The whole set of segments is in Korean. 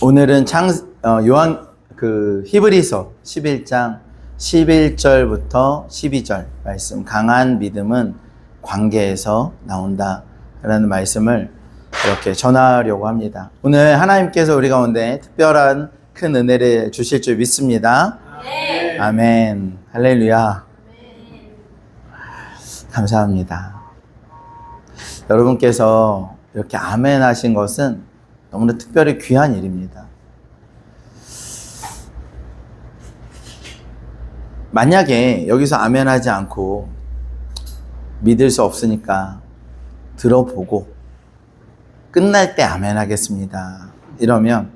오늘은 요한 히브리서 11장 11절부터 12절 말씀, 강한 믿음은 관계에서 나온다 라는 말씀을 이렇게 전하려고 합니다. 오늘 하나님께서 우리 가운데 특별한 큰 은혜를 주실 줄 믿습니다. 아멘. 아멘. 할렐루야. 아멘. 감사합니다. 여러분께서 이렇게 아멘 하신 것은 너무나 특별히 귀한 일입니다. 만약에 여기서 아멘 하지 않고 믿을 수 없으니까 들어보고 끝날 때 아멘 하겠습니다 이러면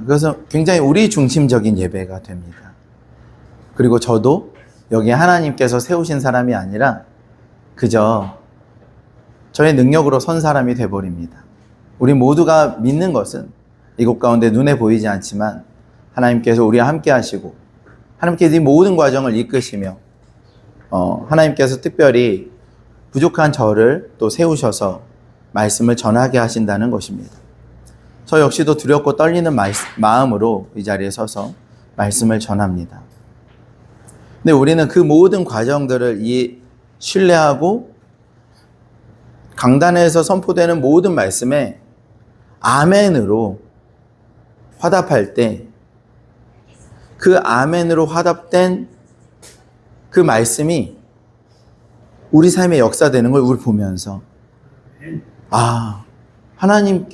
그래서 굉장히 우리 중심적인 예배가 됩니다. 그리고 저도 여기 하나님께서 세우신 사람이 아니라 그저 저의 능력으로 선 사람이 되어버립니다. 우리 모두가 믿는 것은 이곳 가운데 눈에 보이지 않지만 하나님께서 우리와 함께 하시고 하나님께서 이 모든 과정을 이끄시며 하나님께서 특별히 부족한 저를 또 세우셔서 말씀을 전하게 하신다는 것입니다. 저 역시도 두렵고 떨리는 마음으로 이 자리에 서서 말씀을 전합니다. 근데 우리는 그 모든 과정들을 신뢰하고 강단에서 선포되는 모든 말씀에 아멘으로 화답할 때 그 아멘으로 화답된 그 말씀이 우리 삶에 역사되는 걸 우리 보면서 하나님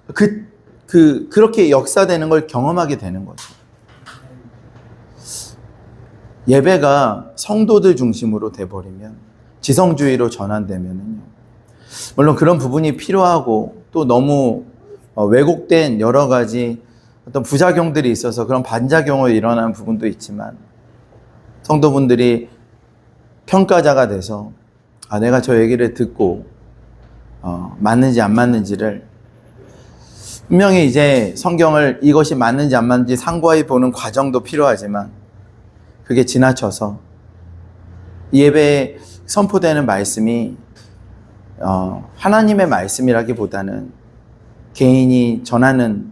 그렇게 역사되는 걸 경험하게 되는 거죠. 예배가 성도들 중심으로 돼버리면 지성주의로 전환되면은요. 물론 그런 부분이 필요하고 또 너무 왜곡된 여러 가지 어떤 부작용들이 있어서 그런 반작용으로 일어나는 부분도 있지만 성도분들이 평가자가 돼서 내가 저 얘기를 듣고 맞는지 안 맞는지를 분명히 이제 성경을 이것이 맞는지 안 맞는지 상고하게 보는 과정도 필요하지만 그게 지나쳐서 예배에 선포되는 말씀이 하나님의 말씀이라기보다는 개인이 전하는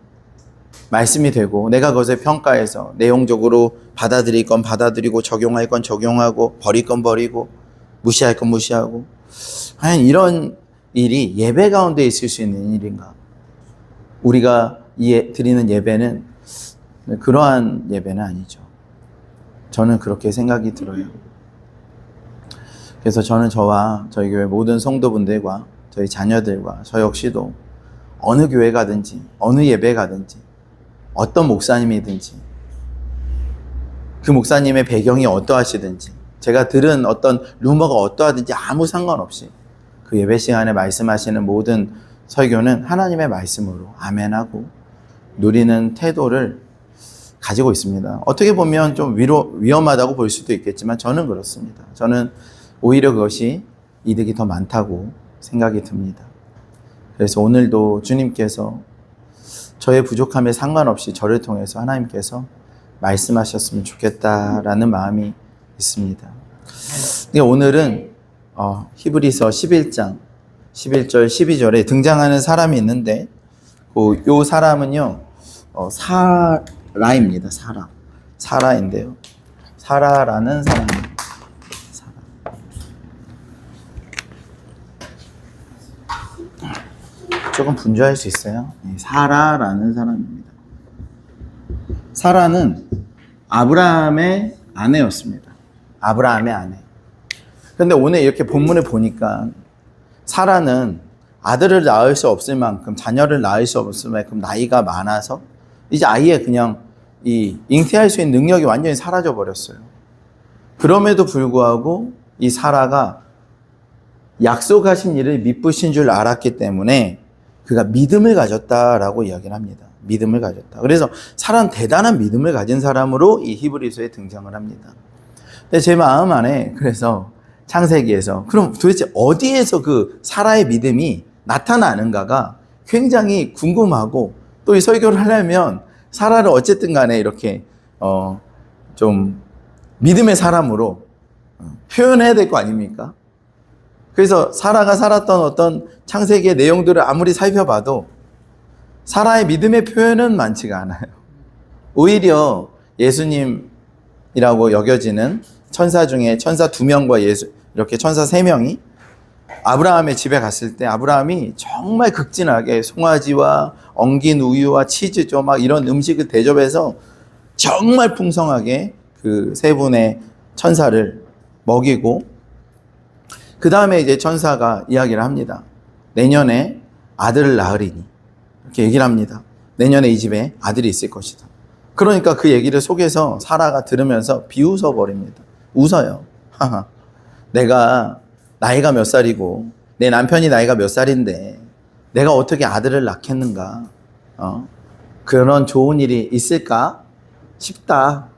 말씀이 되고 내가 그것을 평가해서 내용적으로 받아들일 건 받아들이고 적용할 건 적용하고 버릴 건 버리고 무시할 건 무시하고 과연 이런 일이 예배 가운데 있을 수 있는 일인가? 우리가 드리는 예배는 그러한 예배는 아니죠. 저는 그렇게 생각이 들어요. 그래서 저는 저와 저희 교회 모든 성도분들과 저희 자녀들과 저 역시도 어느 교회 가든지 어느 예배 가든지 어떤 목사님이든지 그 목사님의 배경이 어떠하시든지 제가 들은 어떤 루머가 어떠하든지 아무 상관없이 그 예배 시간에 말씀하시는 모든 설교는 하나님의 말씀으로 아멘하고 누리는 태도를 가지고 있습니다. 어떻게 보면 좀 위험하다고 볼 수도 있겠지만 저는 그렇습니다. 저는 오히려 그것이 이득이 더 많다고 생각이 듭니다. 그래서 오늘도 주님께서 저의 부족함에 상관없이 저를 통해서 하나님께서 말씀하셨으면 좋겠다라는 마음이 있습니다. 오늘은 히브리서 11장 11절 12절에 등장하는 사람이 있는데 이 사람은요 사라입니다. 사라인데요. 사라라는 사람입니다. 조금 분주할 수 있어요. 사라라는 사람입니다. 사라는 아브라함의 아내였습니다. 아브라함의 아내. 그런데 오늘 이렇게 본문을 보니까 사라는 아들을 낳을 수 없을 만큼, 자녀를 낳을 수 없을 만큼 나이가 많아서 이제 아예 그냥 잉태할 수 있는 능력이 완전히 사라져 버렸어요. 그럼에도 불구하고 이 사라가 약속하신 일을 미쁘신 줄 알았기 때문에 그가 믿음을 가졌다라고 이야기를 합니다. 믿음을 가졌다. 그래서 사라는 대단한 믿음을 가진 사람으로 이 히브리서에 등장을 합니다. 근데 제 마음 안에 그래서 창세기에서 그럼 도대체 어디에서 그 사라의 믿음이 나타나는가가 굉장히 궁금하고 또 이 설교를 하려면 사라를 어쨌든 간에 이렇게 좀 믿음의 사람으로 표현해야 될 거 아닙니까? 그래서 사라가 살았던 어떤 창세기의 내용들을 아무리 살펴봐도 사라의 믿음의 표현은 많지가 않아요. 오히려 예수님이라고 여겨지는 천사 중에 천사 2명과 이렇게 천사 3명이 아브라함의 집에 갔을 때 아브라함이 정말 극진하게 송아지와 엉긴 우유와 치즈죠, 막 이런 음식을 대접해서 정말 풍성하게 그 3분의 천사를 먹이고, 그 다음에 이제 천사가 이야기를 합니다. 내년에 아들을 낳으리니, 이렇게 얘기를 합니다. 내년에 이 집에 아들이 있을 것이다. 그러니까 그 얘기를 속에서 사라가 들으면서 비웃어 버립니다. 웃어요. 내가 나이가 몇 살이고 내 남편이 나이가 몇 살인데 내가 어떻게 아들을 낳겠는가? 그런 좋은 일이 있을까 싶다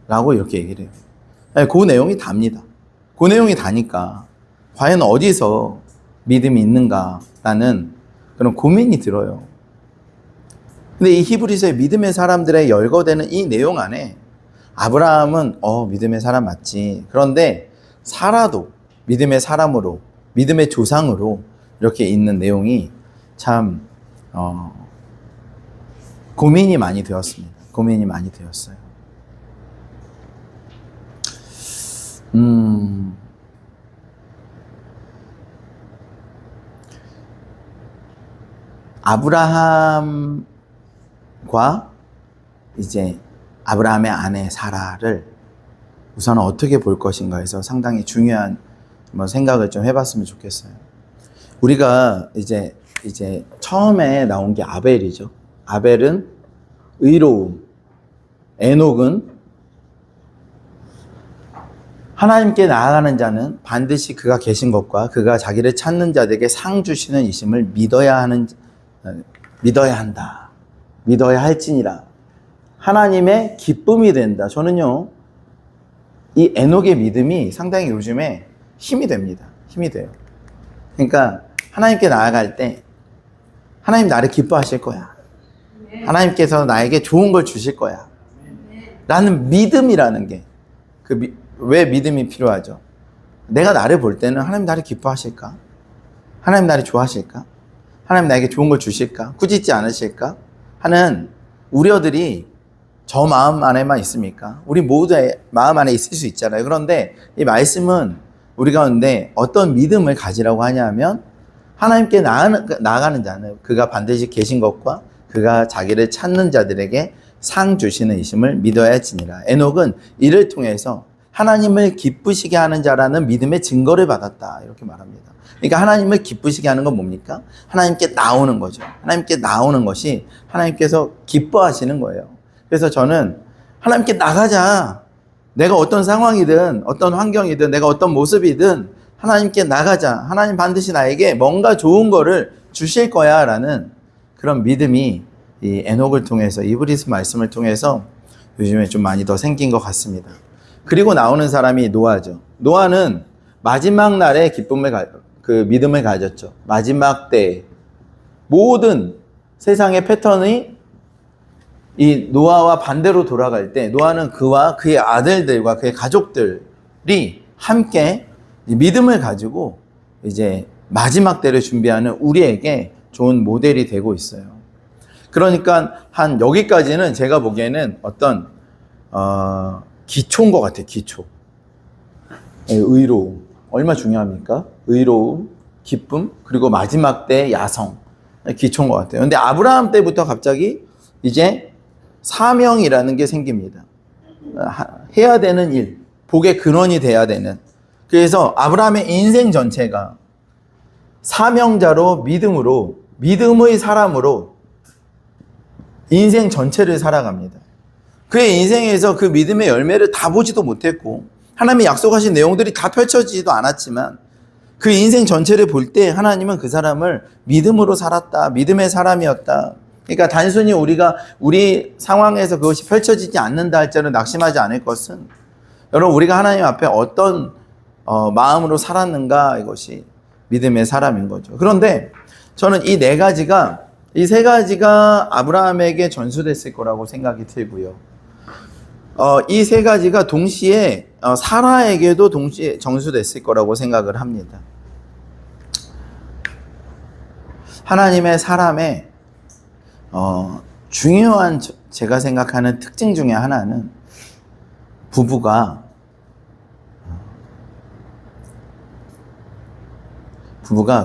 라고 이렇게 얘기를 해요. 그 내용이 답니다. 그 내용이 다니까 과연 어디서 믿음이 있는가라는 그런 고민이 들어요. 근데 이 히브리서의 믿음의 사람들의 열거되는 이 내용 안에 아브라함은 믿음의 사람 맞지. 그런데 사라도 믿음의 사람으로, 믿음의 조상으로 이렇게 있는 내용이 참 고민이 많이 되었습니다. 고민이 많이 되었어요. 아브라함과 이제 아브라함의 아내 사라를 우선 어떻게 볼 것인가 해서 상당히 중요한 생각을 좀 해봤으면 좋겠어요. 우리가 이제 처음에 나온 게 아벨이죠. 아벨은 의로움, 에녹은 하나님께 나아가는 자는 반드시 그가 계신 것과 그가 자기를 찾는 자들에게 상 주시는 이심을 믿어야 한다. 믿어야 할지니라. 하나님의 기쁨이 된다. 저는요, 이 에녹의 믿음이 상당히 요즘에 힘이 됩니다. 힘이 돼요. 그러니까 하나님께 나아갈 때 하나님 나를 기뻐하실 거야. 하나님께서 나에게 좋은 걸 주실 거야. 라는 믿음이라는 게, 왜 믿음이 필요하죠? 내가 나를 볼 때는 하나님 나를 기뻐하실까? 하나님 나를 좋아하실까? 하나님 나에게 좋은 걸 주실까? 꾸짖지 않으실까? 하는 우려들이 저 마음 안에만 있습니까? 우리 모두의 마음 안에 있을 수 있잖아요. 그런데 이 말씀은 우리 가운데 어떤 믿음을 가지라고 하냐면, 하나님께 나아가는 자는 그가 반드시 계신 것과 그가 자기를 찾는 자들에게 상 주시는 이심을 믿어야 지니라. 에녹은 이를 통해서 하나님을 기쁘시게 하는 자라는 믿음의 증거를 받았다. 이렇게 말합니다. 그러니까 하나님을 기쁘시게 하는 건 뭡니까? 하나님께 나오는 거죠. 하나님께 나오는 것이 하나님께서 기뻐하시는 거예요. 그래서 저는 하나님께 나가자. 내가 어떤 상황이든 어떤 환경이든 내가 어떤 모습이든 하나님께 나가자. 하나님 반드시 나에게 뭔가 좋은 거를 주실 거야 라는 그런 믿음이 이 에녹을 통해서, 이브리스 말씀을 통해서 요즘에 좀 많이 더 생긴 것 같습니다. 그리고 나오는 사람이 노아죠. 노아는 마지막 날에 믿음을 가졌죠. 마지막 때에 모든 세상의 패턴이 이 노아와 반대로 돌아갈 때 노아는 그와 그의 아들들과 그의 가족들이 함께 믿음을 가지고 이제 마지막 때를 준비하는 우리에게 좋은 모델이 되고 있어요. 그러니까 한 여기까지는 제가 보기에는 어떤 기초인 것 같아요. 기초. 의로움. 얼마나 중요합니까? 의로움, 기쁨, 그리고 마지막 때 야성. 기초인 것 같아요. 근데 아브라함 때부터 갑자기 이제 사명이라는 게 생깁니다. 해야 되는 일, 복의 근원이 돼야 되는. 그래서 아브라함의 인생 전체가 사명자로 믿음으로, 믿음의 사람으로 인생 전체를 살아갑니다. 그의 인생에서 그 믿음의 열매를 다 보지도 못했고 하나님이 약속하신 내용들이 다 펼쳐지지도 않았지만 그 인생 전체를 볼 때 하나님은 그 사람을 믿음으로 살았다. 믿음의 사람이었다. 그러니까 단순히 우리 상황에서 그것이 펼쳐지지 않는다 할지라도 낙심하지 않을 것은, 여러분, 우리가 하나님 앞에 어떤 마음으로 살았는가, 이것이 믿음의 사람인 거죠. 그런데 저는 이 세 가지가 아브라함에게 전수됐을 거라고 생각이 들고요. 이 세 가지가 동시에 사라에게도 동시에 전수됐을 거라고 생각을 합니다. 하나님의 사람의 중요한 제가 생각하는 특징 중에 하나는 부부가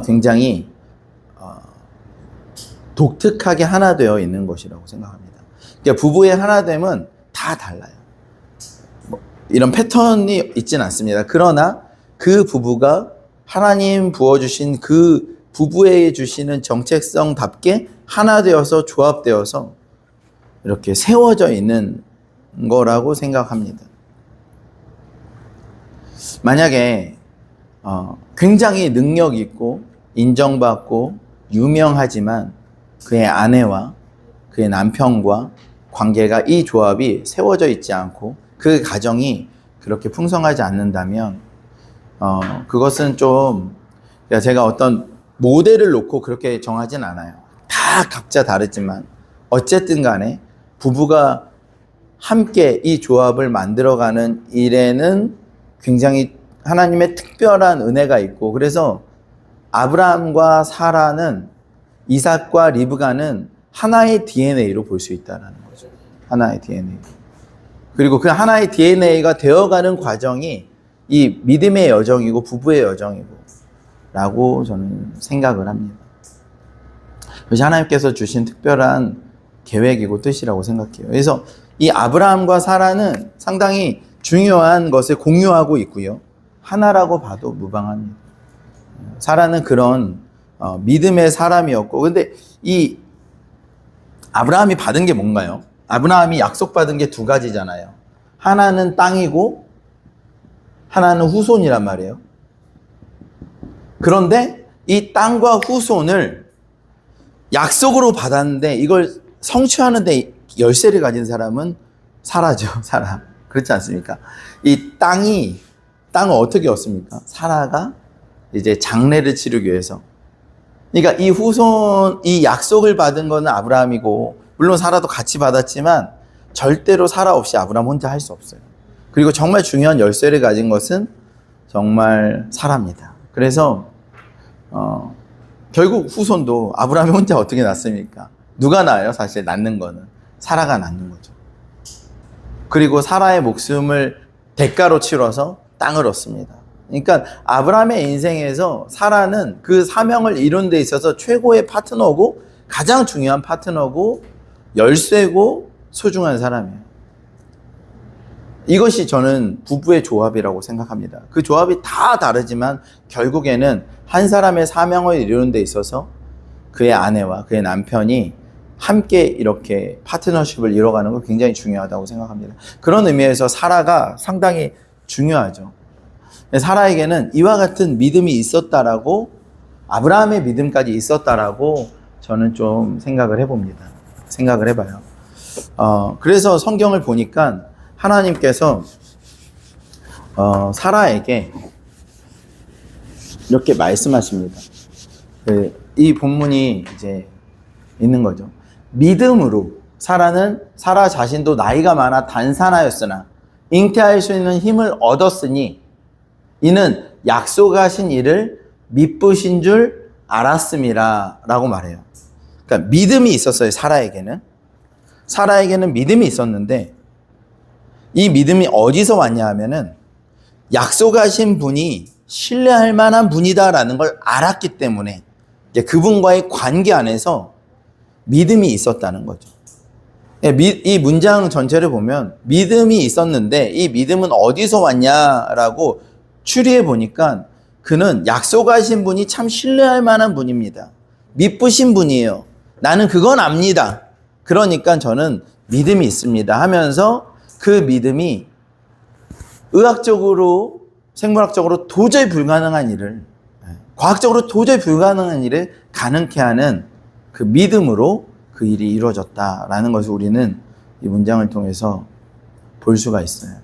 굉장히 독특하게 하나 되어 있는 것이라고 생각합니다. 그러니까 부부의 하나됨은 다 달라요. 이런 패턴이 있지는 않습니다. 그러나 그 부부가 하나님 부어주신 그 부부에 주시는 정체성답게 하나 되어서 조합되어서 이렇게 세워져 있는 거라고 생각합니다. 만약에 굉장히 능력 있고 인정받고 유명하지만 그의 아내와 그의 남편과 관계가 이 조합이 세워져 있지 않고 그 가정이 그렇게 풍성하지 않는다면 그것은 좀 제가 어떤 모델을 놓고 그렇게 정하진 않아요. 다 각자 다르지만 어쨌든 간에 부부가 함께 이 조합을 만들어가는 일에는 굉장히 하나님의 특별한 은혜가 있고, 그래서 아브라함과 사라는, 이삭과 리브가는 하나의 DNA로 볼 수 있다는 거죠. 하나의 DNA. 그리고 그 하나의 DNA가 되어가는 과정이 이 믿음의 여정이고 부부의 여정이고 라고 저는 생각을 합니다. 그래서 하나님께서 주신 특별한 계획이고 뜻이라고 생각해요. 그래서 이 아브라함과 사라는 상당히 중요한 것을 공유하고 있고요. 하나라고 봐도 무방합니다. 사라는 그런 믿음의 사람이었고, 근데 이 아브라함이 받은 게 뭔가요? 아브라함이 약속받은 게 두 가지잖아요. 하나는 땅이고 하나는 후손이란 말이에요. 그런데 이 땅과 후손을 약속으로 받았는데 이걸 성취하는데 열쇠를 가진 사람은 사라죠. 사라. 그렇지 않습니까? 이 땅을 어떻게 얻습니까? 사라가 이제 장례를 치르기 위해서. 그러니까 이 약속을 받은 거는 아브라함이고, 물론 사라도 같이 받았지만 절대로 사라 없이 아브라함 혼자 할 수 없어요. 그리고 정말 중요한 열쇠를 가진 것은 정말 사라입니다. 그래서 결국 후손도 아브라함이 혼자 어떻게 낳습니까? 누가 낳아요? 사실 낳는 거는 사라가 낳는 거죠. 그리고 사라의 목숨을 대가로 치러서 땅을 얻습니다. 그러니까 아브라함의 인생에서 사라는 그 사명을 이룬 데 있어서 최고의 파트너고 가장 중요한 파트너고 열쇠고 소중한 사람이에요. 이것이 저는 부부의 조합이라고 생각합니다. 그 조합이 다 다르지만 결국에는 한 사람의 사명을 이루는 데 있어서 그의 아내와 그의 남편이 함께 이렇게 파트너십을 이뤄가는 거 굉장히 중요하다고 생각합니다. 그런 의미에서 사라가 상당히 중요하죠. 사라에게는 이와 같은 믿음이 있었다라고, 아브라함의 믿음까지 있었다라고 저는 좀 생각을 해봐요. 그래서 성경을 보니까 하나님께서 사라에게 이렇게 말씀하십니다. 이 본문이 이제 있는 거죠. 믿음으로 사라 자신도 나이가 많아 단산하였으나 잉태할 수 있는 힘을 얻었으니 이는 약속하신 이를 미쁘신 줄 알았음이라 라고 말해요. 그러니까 믿음이 있었어요. 사라에게는 믿음이 있었는데 이 믿음이 어디서 왔냐 하면은 약속하신 분이 신뢰할 만한 분이다라는 걸 알았기 때문에 그분과의 관계 안에서 믿음이 있었다는 거죠. 이 문장 전체를 보면 믿음이 있었는데 이 믿음은 어디서 왔냐라고 추리해 보니까 그는 약속하신 분이 참 신뢰할 만한 분입니다. 미쁘신 분이에요. 나는 그건 압니다. 그러니까 저는 믿음이 있습니다 하면서 그 믿음이 의학적으로, 생물학적으로 도저히 불가능한 일을, 과학적으로 도저히 불가능한 일을 가능케 하는 그 믿음으로 그 일이 이루어졌다라는 것을 우리는 이 문장을 통해서 볼 수가 있어요.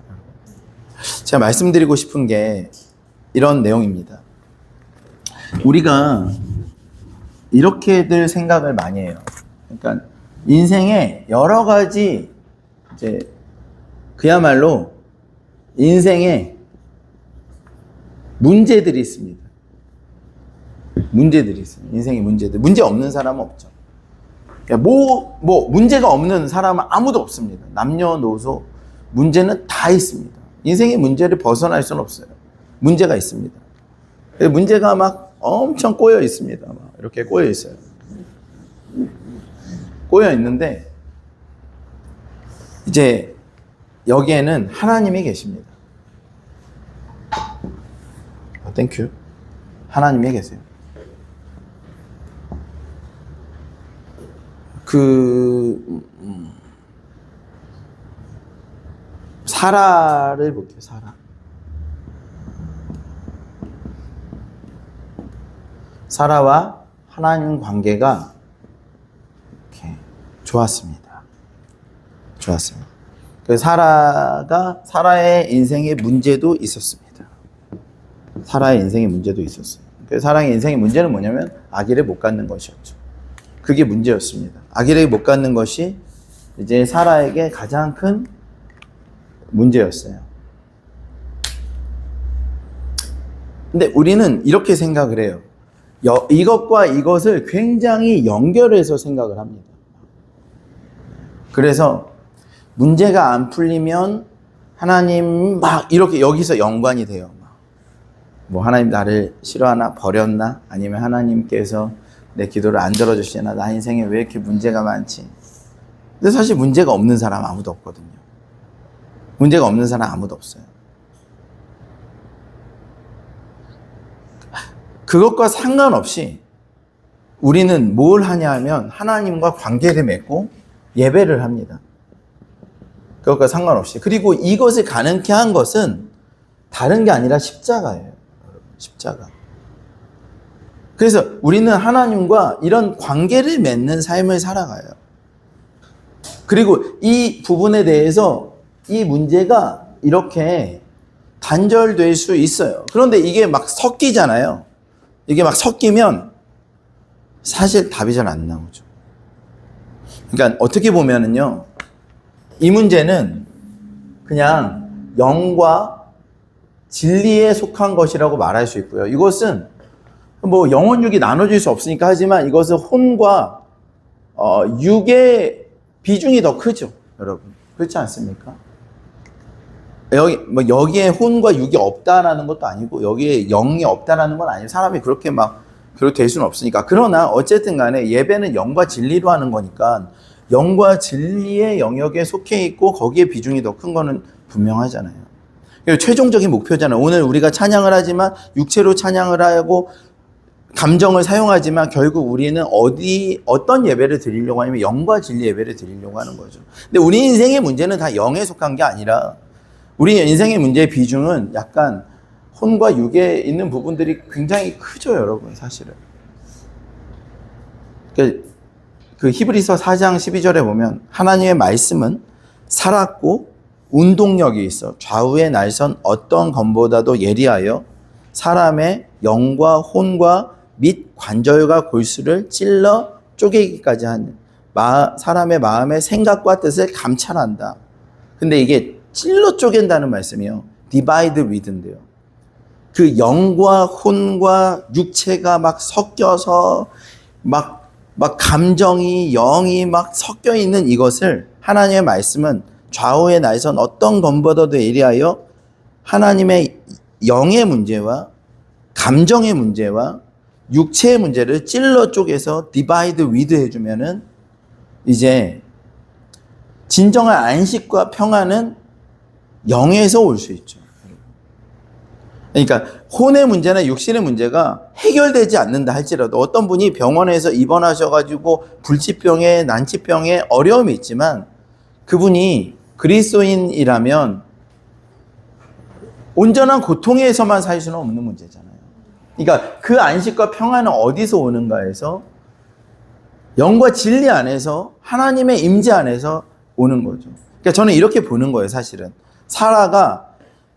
제가 말씀드리고 싶은 게 이런 내용입니다. 우리가 이렇게들 생각을 많이 해요. 그러니까 인생에 여러 가지 이제 그야말로 인생에 문제들이 있습니다. 인생에 문제들. 문제 없는 사람은 없죠. 문제가 없는 사람은 아무도 없습니다. 남녀노소 문제는 다 있습니다. 인생의 문제를 벗어날 수는 없어요. 문제가 있습니다. 문제가 막 엄청 꼬여 있습니다. 막 이렇게 꼬여 있어요. 꼬여 있는데 이제 여기에는 하나님이 계십니다. 땡큐. 하나님이 계세요. 사라를 볼게요. 사라와 하나님 관계가 이렇게 좋았습니다. 그래서 사라의 인생에 문제도 있었습니다. 그래서 사라의 인생의 문제는 뭐냐면 아기를 못 갖는 것이었죠. 그게 문제였습니다. 아기를 못 갖는 것이 이제 사라에게 가장 큰 문제였어요. 근데 우리는 이렇게 생각을 해요. 이것과 이것을 굉장히 연결해서 생각을 합니다. 그래서 문제가 안 풀리면 하나님 막 이렇게 여기서 연관이 돼요. 뭐 하나님 나를 싫어하나, 버렸나, 아니면 하나님께서 내 기도를 안 들어주시나, 나 인생에 왜 이렇게 문제가 많지. 근데 사실 문제가 없는 사람 아무도 없거든요. 문제가 없는 사람 아무도 없어요. 그것과 상관없이 우리는 뭘 하냐 하면 하나님과 관계를 맺고 예배를 합니다. 그것과 상관없이. 그리고 이것을 가능케 한 것은 다른 게 아니라 십자가예요. 십자가. 그래서 우리는 하나님과 이런 관계를 맺는 삶을 살아가요. 그리고 이 부분에 대해서 이 문제가 이렇게 단절될 수 있어요. 그런데 이게 막 섞이잖아요. 이게 막 섞이면 사실 답이 잘 안 나오죠. 그러니까 어떻게 보면은요, 이 문제는 그냥 영과 진리에 속한 것이라고 말할 수 있고요. 이것은 뭐 영혼 육이 나눠질 수 없으니까 하지만 이것은 혼과 육의 비중이 더 크죠, 여러분. 그렇지 않습니까? 여기에 혼과 육이 없다라는 것도 아니고 여기에 영이 없다라는 건 아니에요. 사람이 그렇게 될 수는 없으니까. 그러나 어쨌든 간에 예배는 영과 진리로 하는 거니까 영과 진리의 영역에 속해 있고 거기에 비중이 더 큰 거는 분명하잖아요. 최종적인 목표잖아요. 오늘 우리가 찬양을 하지만 육체로 찬양을 하고 감정을 사용하지만 결국 우리는 어떤 예배를 드리려고 하냐면 영과 진리 예배를 드리려고 하는 거죠. 근데 우리 인생의 문제는 다 영에 속한 게 아니라 우리 인생의 문제의 비중은 약간 혼과 육에 있는 부분들이 굉장히 크죠, 여러분, 사실은. 그 히브리서 4장 12절에 보면 하나님의 말씀은 살았고 운동력이 있어 좌우의 날선 어떤 검보다도 예리하여 사람의 영과 혼과 및 관절과 골수를 찔러 쪼개기까지 하는 사람의 마음의 생각과 뜻을 감찰한다. 근데 이게 찔러 쪼갠다는 말씀이요, divide with인데요. 그 영과 혼과 육체가 막 섞여서 막 감정이 영이 막 섞여 있는 이것을 하나님의 말씀은 좌우의 날선 어떤 검보다도 예리하여 하나님의 영의 문제와 감정의 문제와 육체의 문제를 찔러 쪼개서 divide with 해주면은 이제 진정한 안식과 평안은 영에서 올 수 있죠. 그러니까 혼의 문제나 육신의 문제가 해결되지 않는다 할지라도 어떤 분이 병원에서 입원하셔가지고 불치병에 난치병에 어려움이 있지만 그분이 그리스도인이라면 온전한 고통에서만 살 수는 없는 문제잖아요. 그러니까 그 안식과 평안은 어디서 오는가에서 영과 진리 안에서 하나님의 임재 안에서 오는 거죠. 그러니까 저는 이렇게 보는 거예요, 사실은. 사라가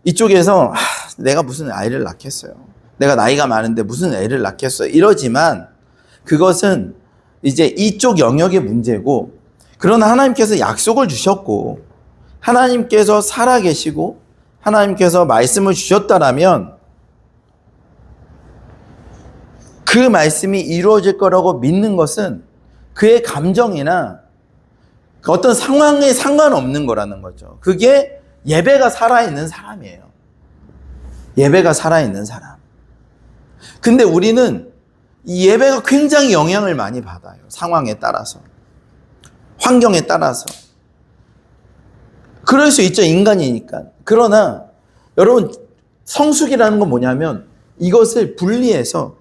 이쪽에서 내가 무슨 아이를 낳겠어요. 내가 나이가 많은데 무슨 애를 낳겠어요. 이러지만 그것은 이제 이쪽 영역의 문제고, 그러나 하나님께서 약속을 주셨고 하나님께서 살아계시고 하나님께서 말씀을 주셨다라면 그 말씀이 이루어질 거라고 믿는 것은 그의 감정이나 어떤 상황에 상관없는 거라는 거죠. 그게 예배가 살아있는 사람이에요. 예배가 살아있는 사람. 근데 우리는 이 예배가 굉장히 영향을 많이 받아요. 상황에 따라서. 환경에 따라서. 그럴 수 있죠. 인간이니까. 그러나 여러분, 성숙이라는 건 뭐냐면 이것을 분리해서,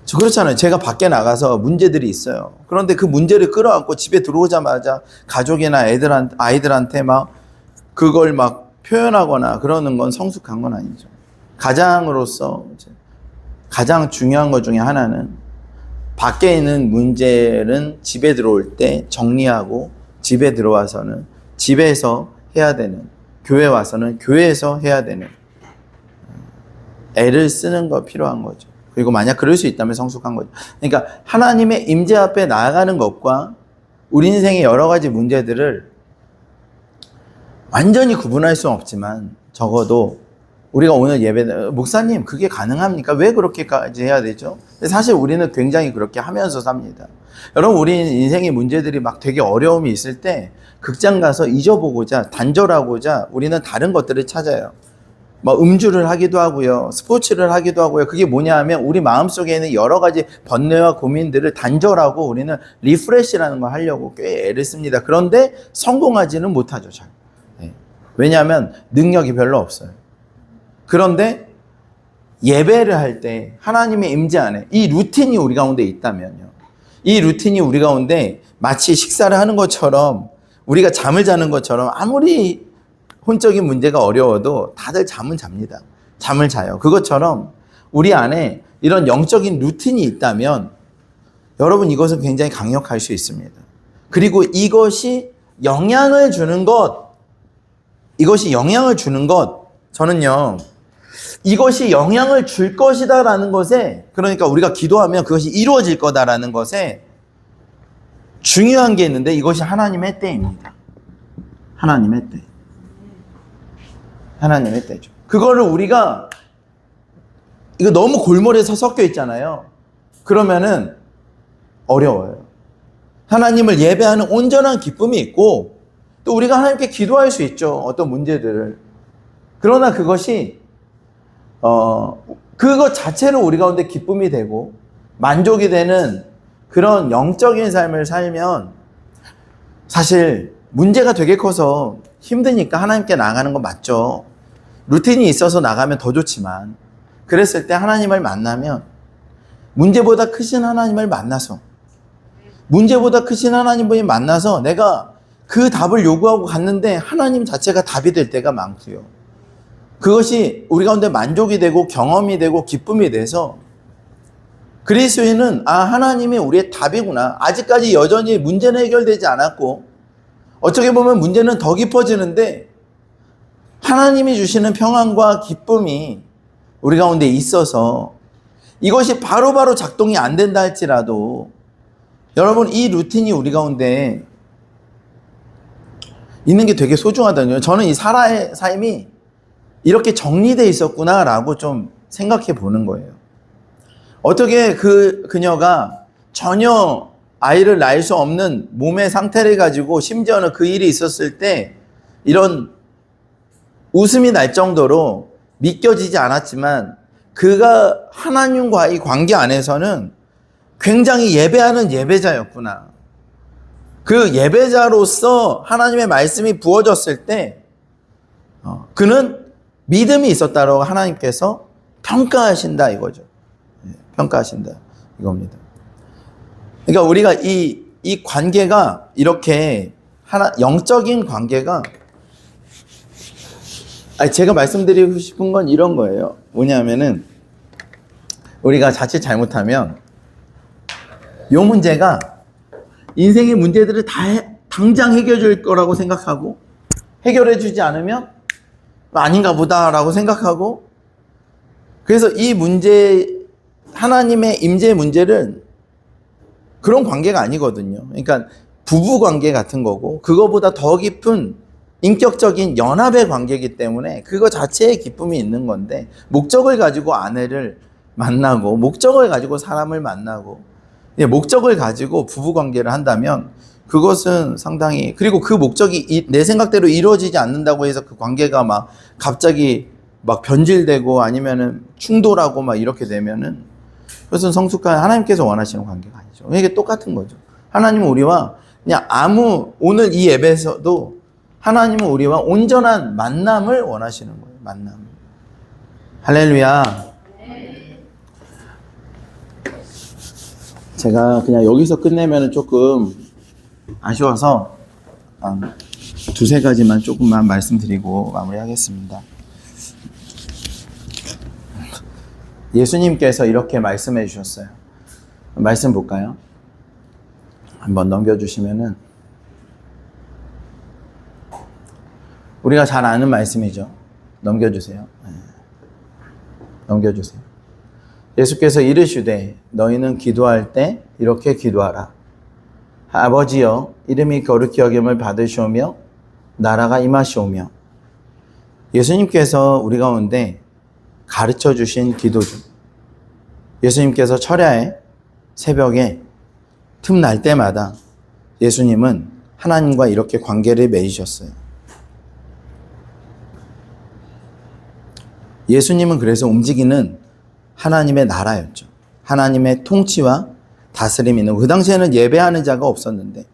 저 그렇잖아요. 제가 밖에 나가서 문제들이 있어요. 그런데 그 문제를 끌어안고 집에 들어오자마자 가족이나 아이들한테 막 그걸 막 표현하거나 그러는 건 성숙한 건 아니죠. 가장으로서 가장 중요한 것 중에 하나는 밖에 있는 문제는 집에 들어올 때 정리하고, 집에 들어와서는 집에서 해야 되는, 교회 와서는 교회에서 해야 되는 애를 쓰는 거 필요한 거죠. 그리고 만약 그럴 수 있다면 성숙한 거죠. 그러니까 하나님의 임재 앞에 나아가는 것과 우리 인생의 여러 가지 문제들을 완전히 구분할 수는 없지만, 적어도 우리가 오늘 예배, 목사님 그게 가능합니까? 왜 그렇게까지 해야 되죠? 사실 우리는 굉장히 그렇게 하면서 삽니다. 여러분, 우리 인생의 문제들이 막 되게 어려움이 있을 때 극장 가서 잊어보고자, 단절하고자 우리는 다른 것들을 찾아요. 뭐 음주를 하기도 하고요, 스포츠를 하기도 하고요. 그게 뭐냐 하면 우리 마음속에 있는 여러 가지 번뇌와 고민들을 단절하고 우리는 리프레시라는 걸 하려고 꽤 애를 씁니다. 그런데 성공하지는 못하죠, 잘. 왜냐하면 능력이 별로 없어요. 그런데 예배를 할 때 하나님의 임재 안에 이 루틴이 우리 가운데 있다면요, 이 루틴이 우리 가운데 마치 식사를 하는 것처럼, 우리가 잠을 자는 것처럼, 아무리 혼적인 문제가 어려워도 다들 잠은 잡니다. 잠을 자요. 그것처럼 우리 안에 이런 영적인 루틴이 있다면 여러분, 이것은 굉장히 강력할 수 있습니다. 그리고 이것이 영향을 주는 것, 저는요, 이것이 영향을 줄 것이다라는 것에, 그러니까 우리가 기도하면 그것이 이루어질 거다라는 것에 중요한 게 있는데, 이것이 하나님의 때입니다. 하나님의 때. 하나님의 때죠. 그거를 우리가, 이거 너무 골몰에서 섞여 있잖아요. 그러면은 어려워요. 하나님을 예배하는 온전한 기쁨이 있고, 또 우리가 하나님께 기도할 수 있죠. 어떤 문제들을. 그러나 그것이 그것 자체로 우리 가운데 기쁨이 되고 만족이 되는 그런 영적인 삶을 살면, 사실 문제가 되게 커서 힘드니까 하나님께 나가는 건 맞죠. 루틴이 있어서 나가면 더 좋지만, 그랬을 때 하나님을 만나면, 문제보다 크신 하나님을 만나서, 문제보다 크신 하나님을 만나서 내가 그 답을 요구하고 갔는데 하나님 자체가 답이 될 때가 많고요. 그것이 우리 가운데 만족이 되고 경험이 되고 기쁨이 돼서, 그리스도인은 하나님이 우리의 답이구나. 아직까지 여전히 문제는 해결되지 않았고 어떻게 보면 문제는 더 깊어지는데 하나님이 주시는 평안과 기쁨이 우리 가운데 있어서, 이것이 바로바로 작동이 안 된다 할지라도 여러분, 이 루틴이 우리 가운데 있는 게 되게 소중하다고요. 저는 이 사라의 삶이 이렇게 정리되어 있었구나라고 좀 생각해 보는 거예요. 어떻게 그녀가 전혀 아이를 낳을 수 없는 몸의 상태를 가지고, 심지어는 그 일이 있었을 때 이런 웃음이 날 정도로 믿겨지지 않았지만, 그가 하나님과의 관계 안에서는 굉장히 예배하는 예배자였구나. 그 예배자로서 하나님의 말씀이 부어졌을 때 그는 믿음이 있었다라고 하나님께서 평가하신다 이거죠. 평가하신다 이겁니다. 그러니까 우리가 이 관계가 이렇게 영적인 관계가, 제가 말씀드리고 싶은 건 이런 거예요. 뭐냐면은 우리가 자칫 잘못하면 이 문제가 인생의 문제들을 다 당장 해결해 줄 거라고 생각하고, 해결해 주지 않으면 아닌가 보다라고 생각하고, 그래서 이 문제, 하나님의 임재 문제는 그런 관계가 아니거든요. 그러니까 부부 관계 같은 거고, 그거보다 더 깊은 인격적인 연합의 관계이기 때문에 그거 자체에 기쁨이 있는 건데, 목적을 가지고 아내를 만나고 목적을 가지고 사람을 만나고 목적을 가지고 부부관계를 한다면 그것은 상당히, 그리고 그 목적이 내 생각대로 이루어지지 않는다고 해서 그 관계가 막 갑자기 막 변질되고 아니면은 충돌하고 막 이렇게 되면은 그것은 성숙한 하나님께서 원하시는 관계가 아니죠. 이게 똑같은 거죠. 하나님은 우리와 그냥 오늘 이 예배에서도 하나님은 우리와 온전한 만남을 원하시는 거예요. 만남. 할렐루야. 제가 그냥 여기서 끝내면 조금 아쉬워서 두세 가지만 조금만 말씀드리고 마무리하겠습니다. 예수님께서 이렇게 말씀해 주셨어요. 말씀 볼까요? 한번 넘겨주시면은, 우리가 잘 아는 말씀이죠. 넘겨주세요. 넘겨주세요. 예수께서 이르시되 너희는 기도할 때 이렇게 기도하라. 아버지여, 이름이 거룩히 여김을 받으시오며 나라가 임하시오며. 예수님께서 우리 가운데 가르쳐 주신 기도죠. 예수님께서 철야에 새벽에 틈날 때마다 예수님은 하나님과 이렇게 관계를 맺으셨어요. 예수님은 그래서 움직이는 하나님의 나라였죠. 하나님의 통치와 다스림이 있는, 그 당시에는 예배하는 자가 없었는데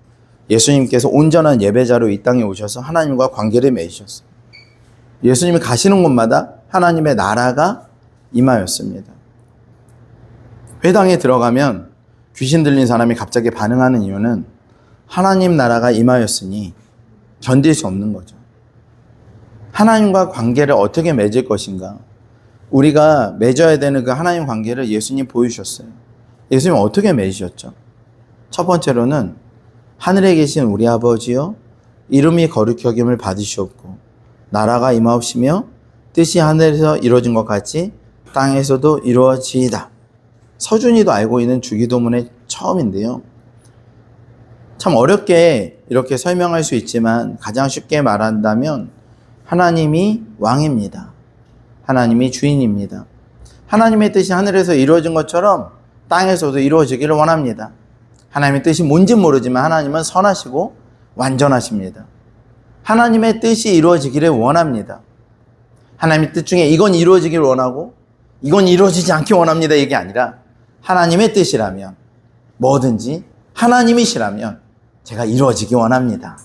예수님께서 온전한 예배자로 이 땅에 오셔서 하나님과 관계를 맺으셨어요. 예수님이 가시는 곳마다 하나님의 나라가 임하였습니다. 회당에 들어가면 귀신 들린 사람이 갑자기 반응하는 이유는 하나님 나라가 임하였으니 견딜 수 없는 거죠. 하나님과 관계를 어떻게 맺을 것인가? 우리가 맺어야 되는 그 하나님 관계를 예수님 보여주셨어요. 예수님 어떻게 맺으셨죠? 첫 번째로는 하늘에 계신 우리 아버지여, 이름이 거룩히 여김을 받으시옵고 나라가 임하옵시며 뜻이 하늘에서 이루어진 것 같이 땅에서도 이루어지이다. 서준이도 알고 있는 주기도문의 처음인데요. 참 어렵게 이렇게 설명할 수 있지만 가장 쉽게 말한다면 하나님이 왕입니다. 하나님이 주인입니다. 하나님의 뜻이 하늘에서 이루어진 것처럼 땅에서도 이루어지기를 원합니다. 하나님의 뜻이 뭔지 모르지만 하나님은 선하시고 완전하십니다. 하나님의 뜻이 이루어지기를 원합니다. 하나님의 뜻 중에 이건 이루어지기를 원하고 이건 이루어지지 않기 원합니다, 이게 아니라 하나님의 뜻이라면, 뭐든지 하나님이시라면 제가 이루어지기 원합니다.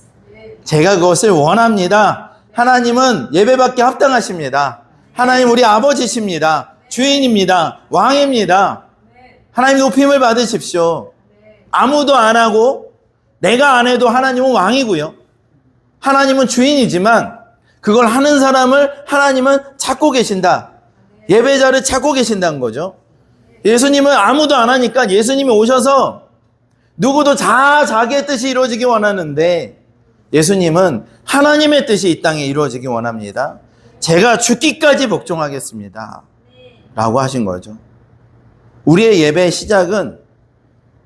제가 그것을 원합니다. 하나님은 예배받기 합당하십니다. 하나님 우리 아버지십니다. 주인입니다. 왕입니다. 하나님 높임을 받으십시오. 아무도 안 하고 내가 안 해도 하나님은 왕이고요. 하나님은 주인이지만 그걸 하는 사람을 하나님은 찾고 계신다. 예배자를 찾고 계신다는 거죠. 예수님은 아무도 안 하니까 예수님이 오셔서 누구도 자기의 뜻이 이루어지기 원하는데 예수님은 하나님의 뜻이 이 땅에 이루어지기 원합니다. 제가 죽기까지 복종하겠습니다. 라고 하신 거죠. 우리의 예배의 시작은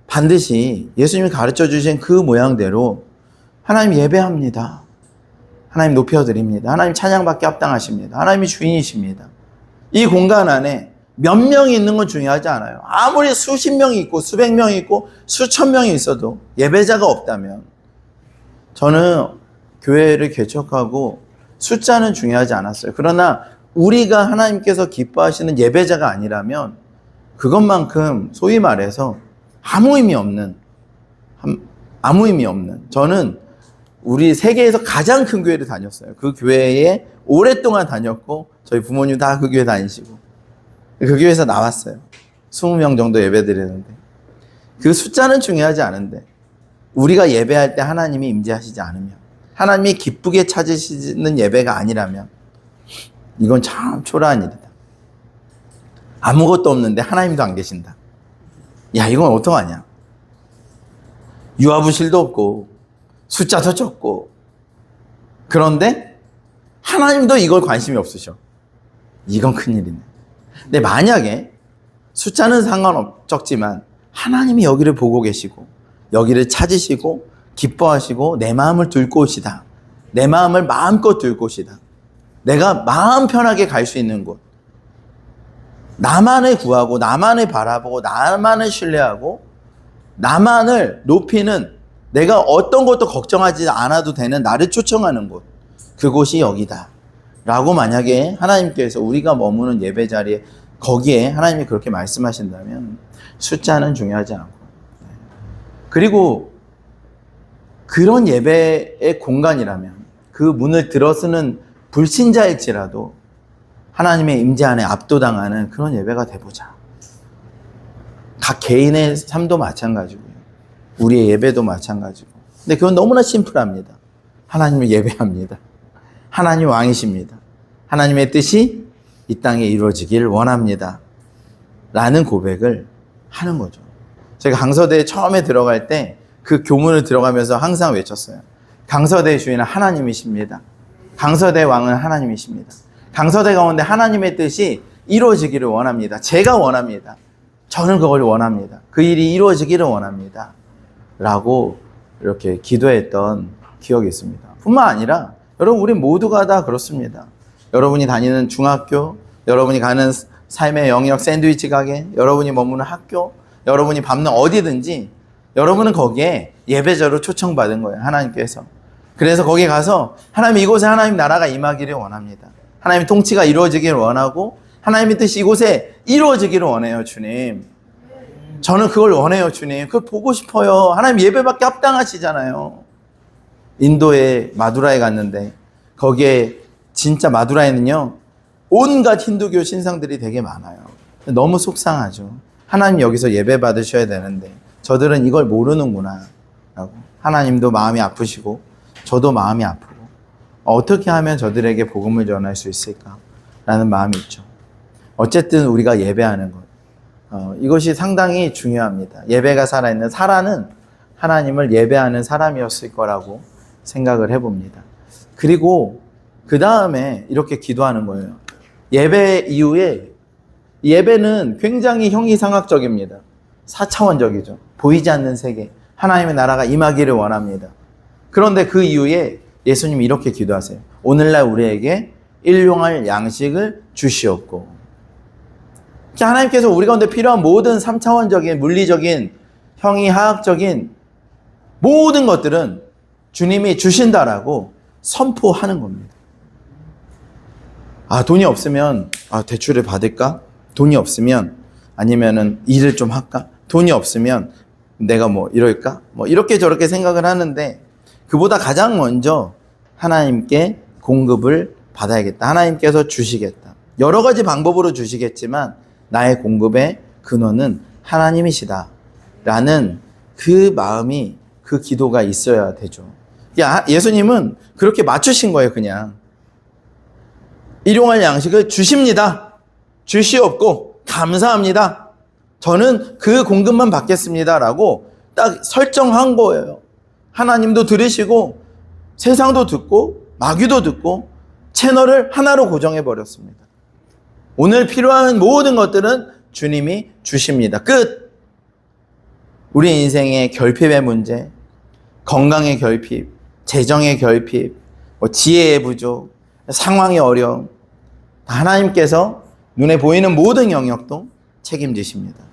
반드시 예수님이 가르쳐 주신 그 모양대로 하나님 예배합니다. 하나님 높여드립니다. 하나님 찬양받기 합당하십니다. 하나님이 주인이십니다. 이 공간 안에 몇 명이 있는 건 중요하지 않아요. 아무리 수십 명이 있고 수백 명이 있고 수천 명이 있어도 예배자가 없다면, 저는 교회를 개척하고 숫자는 중요하지 않았어요. 그러나 우리가 하나님께서 기뻐하시는 예배자가 아니라면 그것만큼 소위 말해서 아무 의미 없는, 저는 우리 세계에서 가장 큰 교회를 다녔어요. 그 교회에 오랫동안 다녔고 저희 부모님 다 그 교회 다니시고 그 교회에서 나왔어요. 20명 정도 예배 드리는데 그 숫자는 중요하지 않은데 우리가 예배할 때 하나님이 임재하시지 않으면, 하나님이 기쁘게 찾으시는 예배가 아니라면 이건 참 초라한 일이다. 아무것도 없는데 하나님도 안 계신다. 야, 이건 어떡하냐. 유아부실도 없고 숫자도 적고 그런데 하나님도 이걸 관심이 없으셔. 이건 큰일이네. 근데 만약에 숫자는 적지만 하나님이 여기를 보고 계시고 여기를 찾으시고 기뻐하시고 내 마음을 둘 곳이다. 내 마음을 마음껏 둘 곳이다. 내가 마음 편하게 갈 수 있는 곳. 나만을 구하고 나만을 바라보고 나만을 신뢰하고 나만을 높이는, 내가 어떤 것도 걱정하지 않아도 되는 나를 초청하는 곳, 그곳이 여기다 라고 만약에 하나님께서 우리가 머무는 예배 자리에 거기에 하나님이 그렇게 말씀하신다면 숫자는 중요하지 않고, 그리고 그런 예배의 공간이라면 그 문을 들어서는 불신자일지라도 하나님의 임재 안에 압도당하는 그런 예배가 돼보자. 각 개인의 삶도 마찬가지고요, 우리의 예배도 마찬가지고. 근데 그건 너무나 심플합니다. 하나님을 예배합니다. 하나님 왕이십니다. 하나님의 뜻이 이 땅에 이루어지길 원합니다 라는 고백을 하는 거죠. 제가 강서대에 처음에 들어갈 때 그 교문을 들어가면서 항상 외쳤어요. 강서대의 주인은 하나님이십니다. 강서대의 왕은 하나님이십니다. 강서대 가운데 하나님의 뜻이 이루어지기를 원합니다. 제가 원합니다. 저는 그걸 원합니다. 그 일이 이루어지기를 원합니다 라고 이렇게 기도했던 기억이 있습니다. 뿐만 아니라 여러분, 우리 모두가 다 그렇습니다. 여러분이 다니는 중학교, 여러분이 가는 삶의 영역 샌드위치 가게, 여러분이 머무는 학교, 여러분이 밟는 어디든지 여러분은 거기에 예배자로 초청받은 거예요, 하나님께서. 그래서 거기 가서 하나님, 이곳에 하나님 나라가 임하기를 원합니다. 하나님 통치가 이루어지기를 원하고 하나님의 뜻이 이곳에 이루어지기를 원해요, 주님. 저는 그걸 원해요, 주님. 그걸 보고 싶어요. 하나님 예배밖에 합당하시잖아요. 인도의 마두라에 갔는데 거기에 진짜 마두라에는요, 온갖 힌두교 신상들이 되게 많아요. 너무 속상하죠. 하나님 여기서 예배 받으셔야 되는데 저들은 이걸 모르는구나 라고. 하나님도 마음이 아프시고 저도 마음이 아프고 어떻게 하면 저들에게 복음을 전할 수 있을까 라는 마음이 있죠. 어쨌든 우리가 예배하는 것, 이것이 상당히 중요합니다. 예배가 살아있는, 사라는 하나님을 예배하는 사람이었을 거라고 생각을 해봅니다. 그리고 그 다음에 이렇게 기도하는 거예요. 예배 이후에, 예배는 굉장히 형이상학적입니다. 4차원적이죠. 보이지 않는 세계, 하나님의 나라가 임하기를 원합니다. 그런데 그 이후에 예수님이 이렇게 기도하세요. 오늘날 우리에게 일용할 양식을 주시옵고. 하나님께서 우리 가운데 필요한 모든 3차원적인 물리적인 형이하학적인 모든 것들은 주님이 주신다라고 선포하는 겁니다. 돈이 없으면 대출을 받을까? 돈이 없으면 아니면은 일을 좀 할까? 돈이 없으면 내가 뭐 이럴까? 뭐 이렇게 저렇게 생각을 하는데, 그보다 가장 먼저 하나님께 공급을 받아야겠다. 하나님께서 주시겠다. 여러 가지 방법으로 주시겠지만 나의 공급의 근원은 하나님이시다 라는 그 마음이, 그 기도가 있어야 되죠. 예수님은 그렇게 맞추신 거예요. 그냥 일용할 양식을 주십니다. 주시옵고 감사합니다. 저는 그 공급만 받겠습니다 라고 딱 설정한 거예요. 하나님도 들으시고 세상도 듣고 마귀도 듣고 채널을 하나로 고정해 버렸습니다. 오늘 필요한 모든 것들은 주님이 주십니다. 끝. 우리 인생의 결핍의 문제, 건강의 결핍, 재정의 결핍, 지혜의 부족, 상황의 어려움, 하나님께서 눈에 보이는 모든 영역도 책임지십니다.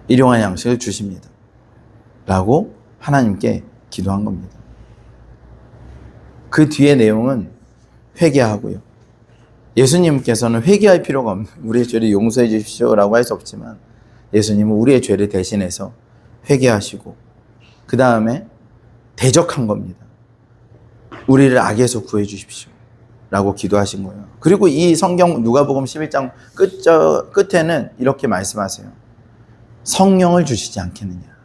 일용할 양식을 주십니다 라고 하나님께 기도한 겁니다. 그 뒤의 내용은 회개하고요. 예수님께서는 회개할 필요가 없는, 우리의 죄를 용서해 주십시오 라고 할 수 없지만 예수님은 우리의 죄를 대신해서 회개하시고 그 다음에 대적한 겁니다. 우리를 악에서 구해 주십시오 라고 기도하신 거예요. 그리고 이 성경 누가복음 11장 끝에는 이렇게 말씀하세요. 성령을 주시지 않겠느냐.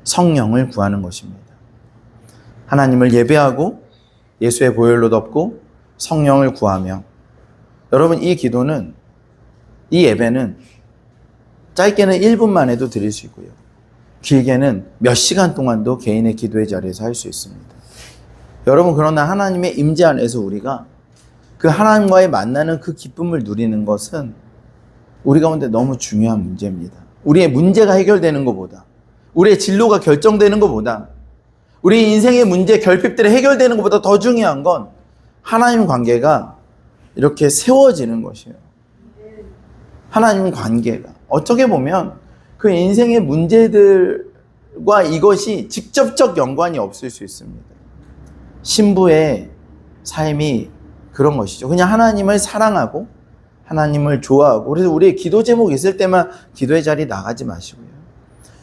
성령을 구하는 것입니다. 하나님을 예배하고 예수의 보혈로 덮고 성령을 구하며, 여러분 이 기도는, 이 예배는 짧게는 1분만 해도 드릴 수 있고요, 길게는 몇 시간 동안도 개인의 기도의 자리에서 할 수 있습니다. 여러분, 그러나 하나님의 임재 안에서 우리가 그 하나님과의 만나는 그 기쁨을 누리는 것은 우리 가운데 너무 중요한 문제입니다. 우리의 문제가 해결되는 것보다, 우리의 진로가 결정되는 것보다, 우리 인생의 문제, 결핍들이 해결되는 것보다 더 중요한 건 하나님 관계가 이렇게 세워지는 것이에요. 하나님 관계가 어떻게 보면 그 인생의 문제들과 이것이 직접적 연관이 없을 수 있습니다. 신부의 삶이 그런 것이죠. 그냥 하나님을 사랑하고 하나님을 좋아하고, 그래서 우리의 기도 제목 있을 때만 기도의 자리 나가지 마시고요.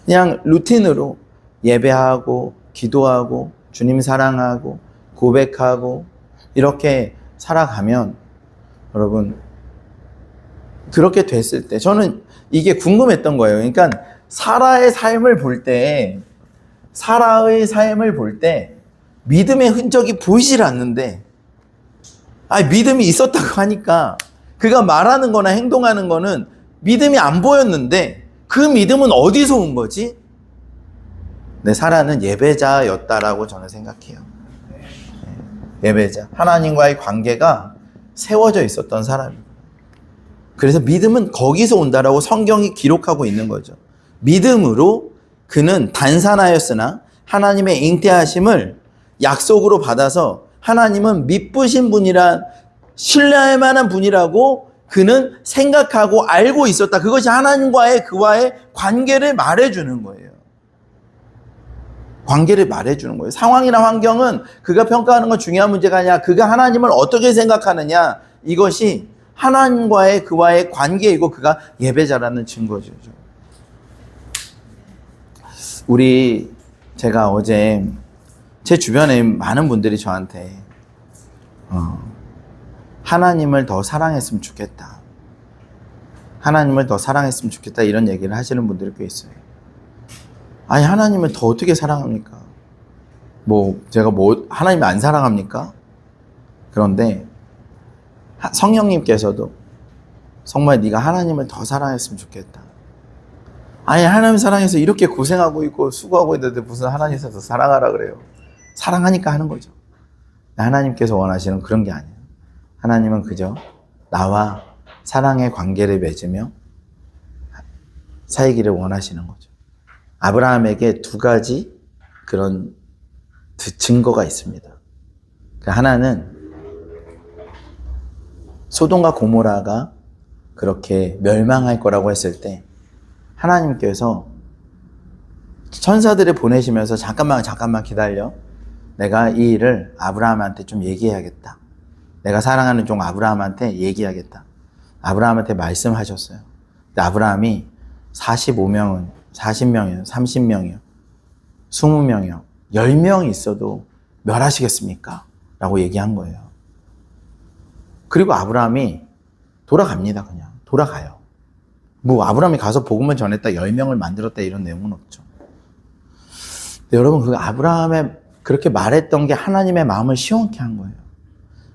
그냥 루틴으로 예배하고 기도하고 주님 사랑하고 고백하고 이렇게 살아가면, 여러분, 그렇게 됐을 때 저는 이게 궁금했던 거예요. 그러니까 사라의 삶을 볼 때 믿음의 흔적이 보이질 않는데, 믿음이 있었다고 하니까 그가 말하는 거나 행동하는 거는 믿음이 안 보였는데, 그 믿음은 어디서 온 거지? 사라는 예배자였다라고 저는 생각해요. 예배자. 하나님과의 관계가 세워져 있었던 사람이에요. 그래서 믿음은 거기서 온다라고 성경이 기록하고 있는 거죠. 믿음으로 그는 단산하였으나 하나님의 잉태하심을 약속으로 받아서 하나님은 미쁘신 분이란, 신뢰할 만한 분이라고 그는 생각하고 알고 있었다. 그것이 하나님과의 그와의 관계를 말해주는 거예요. 관계를 말해주는 거예요. 상황이나 환경은 그가 평가하는 건 중요한 문제가 아니라 그가 하나님을 어떻게 생각하느냐, 이것이 하나님과의 그와의 관계이고 그가 예배자라는 증거죠. 제가 어제 제 주변에 많은 분들이 저한테 하나님을 더 사랑했으면 좋겠다, 하나님을 더 사랑했으면 좋겠다, 이런 얘기를 하시는 분들이 꽤 있어요. 아니, 하나님을 더 어떻게 사랑합니까? 제가 하나님을 안 사랑합니까? 그런데 성령님께서도 정말 네가 하나님을 더 사랑했으면 좋겠다. 아니, 하나님 사랑해서 이렇게 고생하고 있고 수고하고 있는데 무슨 하나님께서 더 사랑하라 그래요. 사랑하니까 하는 거죠. 하나님께서 원하시는 그런 게 아니에요. 하나님은 그저 나와 사랑의 관계를 맺으며 살기를 원하시는 거죠. 아브라함에게 두 가지 그런 증거가 있습니다. 하나는 소돔과 고모라가 그렇게 멸망할 거라고 했을 때 하나님께서 천사들을 보내시면서 잠깐만 기다려. 내가 이 일을 아브라함한테 좀 얘기해야겠다. 내가 사랑하는 종 아브라함한테 얘기하겠다. 아브라함한테 말씀하셨어요. 근데 아브라함이 45명은 40명이요, 30명이요, 20명이요, 10명 있어도 멸하시겠습니까? 라고 얘기한 거예요. 그리고 아브라함이 돌아갑니다. 그냥 돌아가요. 아브라함이 가서 복음을 전했다, 10명을 만들었다, 이런 내용은 없죠. 근데 여러분, 그 아브라함의 그렇게 말했던 게 하나님의 마음을 시원케 한 거예요.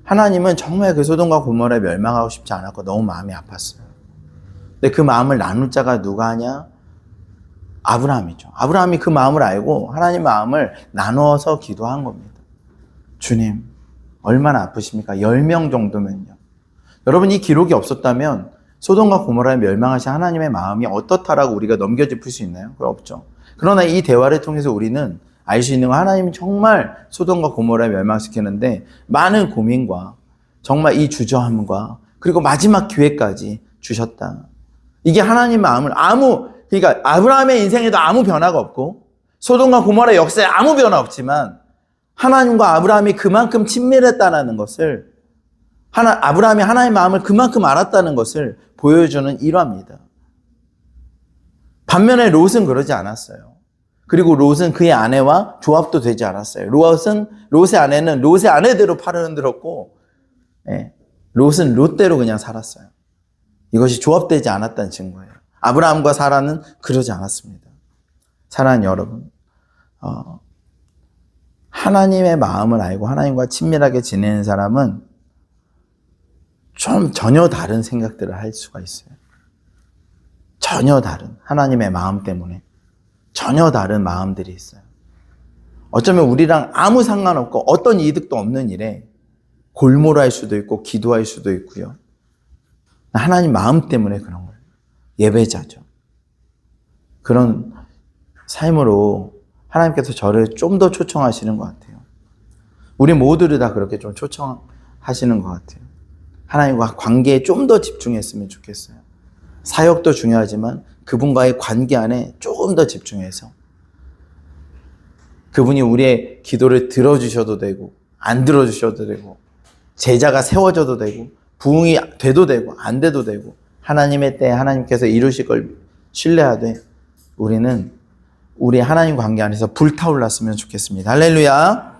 하나님은 정말 그 소돔과 고모라에 멸망하고 싶지 않았고 너무 마음이 아팠어요. 근데 그 마음을 나눌 자가 누가 하냐? 아브라함이죠. 아브라함이 그 마음을 알고 하나님 마음을 나누어서 기도한 겁니다. 주님, 얼마나 아프십니까? 10명 정도면요. 여러분, 이 기록이 없었다면 소돔과 고모라에 멸망하신 하나님의 마음이 어떻다라고 우리가 넘겨짚을 수 있나요? 그거 없죠. 그러나 이 대화를 통해서 우리는 알 수 있는 건, 하나님이 정말 소돔과 고모라에 멸망시키는데 많은 고민과 정말 이 주저함과 그리고 마지막 기회까지 주셨다. 이게 하나님 마음을 그러니까 아브라함의 인생에도 아무 변화가 없고 소돔과 고모라의 역사에 아무 변화 없지만 하나님과 아브라함이 그만큼 친밀했다는 것을, 아브라함이 하나님의 마음을 그만큼 알았다는 것을 보여주는 일화입니다. 반면에 롯은 그러지 않았어요. 그리고 롯은 그의 아내와 조합도 되지 않았어요. 롯의 아내는 롯의 아내대로 팔을 흔들었고, 롯은 롯대로 그냥 살았어요. 이것이 조합되지 않았다는 증거예요. 아브라함과 사라는 그러지 않았습니다. 사랑하는 여러분, 하나님의 마음을 알고 하나님과 친밀하게 지내는 사람은 좀 전혀 다른 생각들을 할 수가 있어요. 전혀 다른, 하나님의 마음 때문에 전혀 다른 마음들이 있어요. 어쩌면 우리랑 아무 상관없고 어떤 이득도 없는 일에 골몰할 수도 있고 기도할 수도 있고요. 하나님 마음 때문에 그런 거예요. 예배자죠. 그런 삶으로 하나님께서 저를 좀 더 초청하시는 것 같아요. 우리 모두를 다 그렇게 좀 초청하시는 것 같아요. 하나님과 관계에 좀 더 집중했으면 좋겠어요. 사역도 중요하지만 그분과의 관계 안에 조금 더 집중해서 그분이 우리의 기도를 들어주셔도 되고 안 들어주셔도 되고 제자가 세워져도 되고 부흥이 돼도 되고 안 돼도 되고 하나님의 때에 하나님께서 이루실 걸 신뢰하되 우리는 우리 하나님 관계 안에서 불타올랐으면 좋겠습니다. 할렐루야.